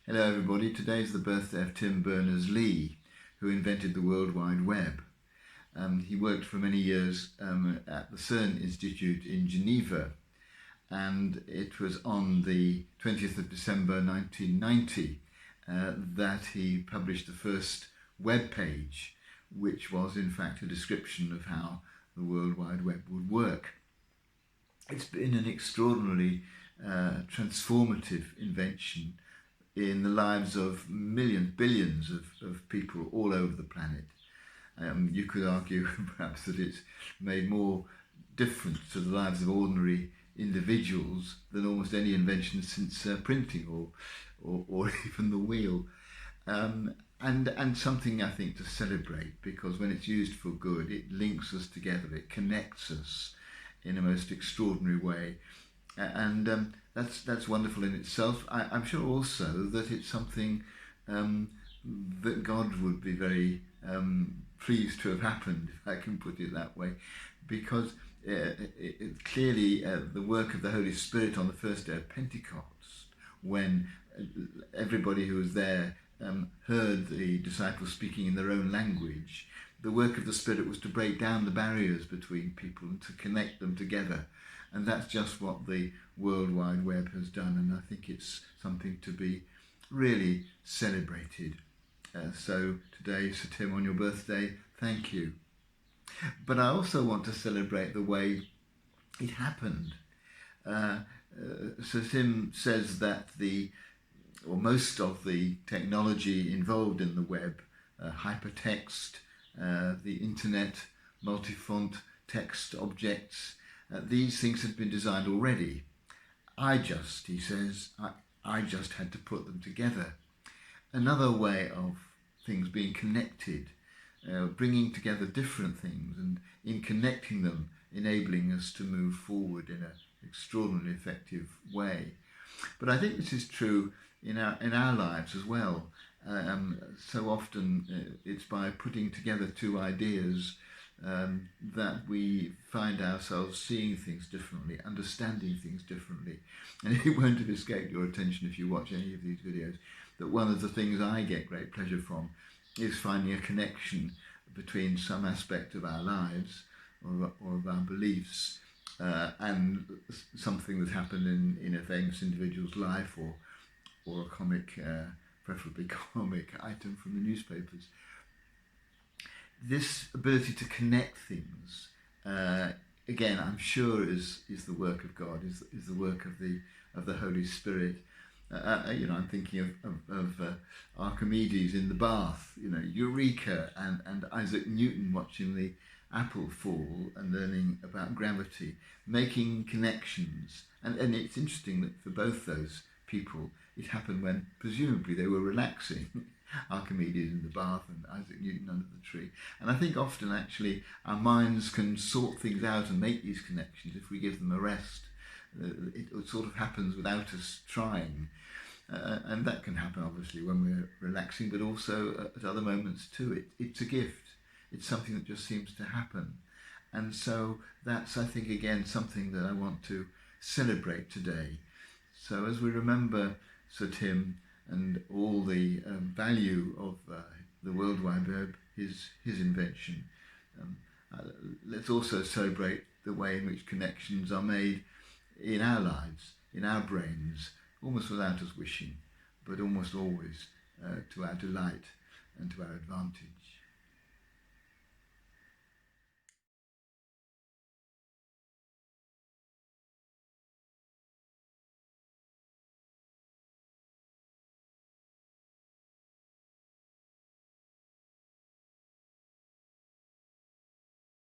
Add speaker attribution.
Speaker 1: Hello everybody, today's the birthday of Tim Berners-Lee, who invented the World Wide Web. He worked for many years at the CERN Institute in Geneva, and it was on the 20th of December 1990 that he published the first web page, which was in fact a description of how the World Wide Web would work. It's been an extraordinarily transformative invention in the lives of millions, billions of people all over the planet. You could argue perhaps that it's made more difference to the lives of ordinary individuals than almost any invention since printing or even the wheel. And something I think to celebrate, because when it's used for good, it links us together, it connects us in a most extraordinary way. And that's wonderful in itself. I'm sure also that it's something that God would be very pleased to have happened, if I can put it that way, because clearly the work of the Holy Spirit on the first day of Pentecost, when everybody who was there heard the disciples speaking in their own language, the work of the Spirit was to break down the barriers between people and to connect them together. And that's just what the World Wide Web has done, and I think it's something to be really celebrated. So today, Sir Tim, on your birthday, thank you. But I also want to celebrate the way it happened. Sir Tim says that most of the technology involved in the web, hypertext, the internet, multi-font text objects, these things had been designed already. He says, I just had to put them together. Another way of things being connected, bringing together different things, and in connecting them, enabling us to move forward in an extraordinarily effective way. But I think this is true in our lives as well. So often it's by putting together two ideas that we find ourselves seeing things differently, understanding things differently. And it won't have escaped your attention if you watch any of these videos that one of the things I get great pleasure from is finding a connection between some aspect of our lives or of our beliefs and something that happened in a famous individual's life or a comic, preferably comic item from the newspapers. This ability to connect things, again, I'm sure is the work of God, is the work of the Holy Spirit. I'm thinking of Archimedes in the bath, Eureka, and Isaac Newton watching the apple fall and learning about gravity, making connections. And it's interesting that for both those people, it happened when presumably they were relaxing. Archimedes in the bath and Isaac Newton under the tree. And I think often actually our minds can sort things out and make these connections if we give them a rest. It sort of happens without us trying. And that can happen obviously when we're relaxing, but also at other moments too. It's a gift. It's something that just seems to happen. And so that's, I think, again, something that I want to celebrate today. So as we remember Sir Tim and all the value of the World Wide Web, his invention, let's also celebrate the way in which connections are made in our lives, in our brains, almost without us wishing, but almost always to our delight and to our advantage.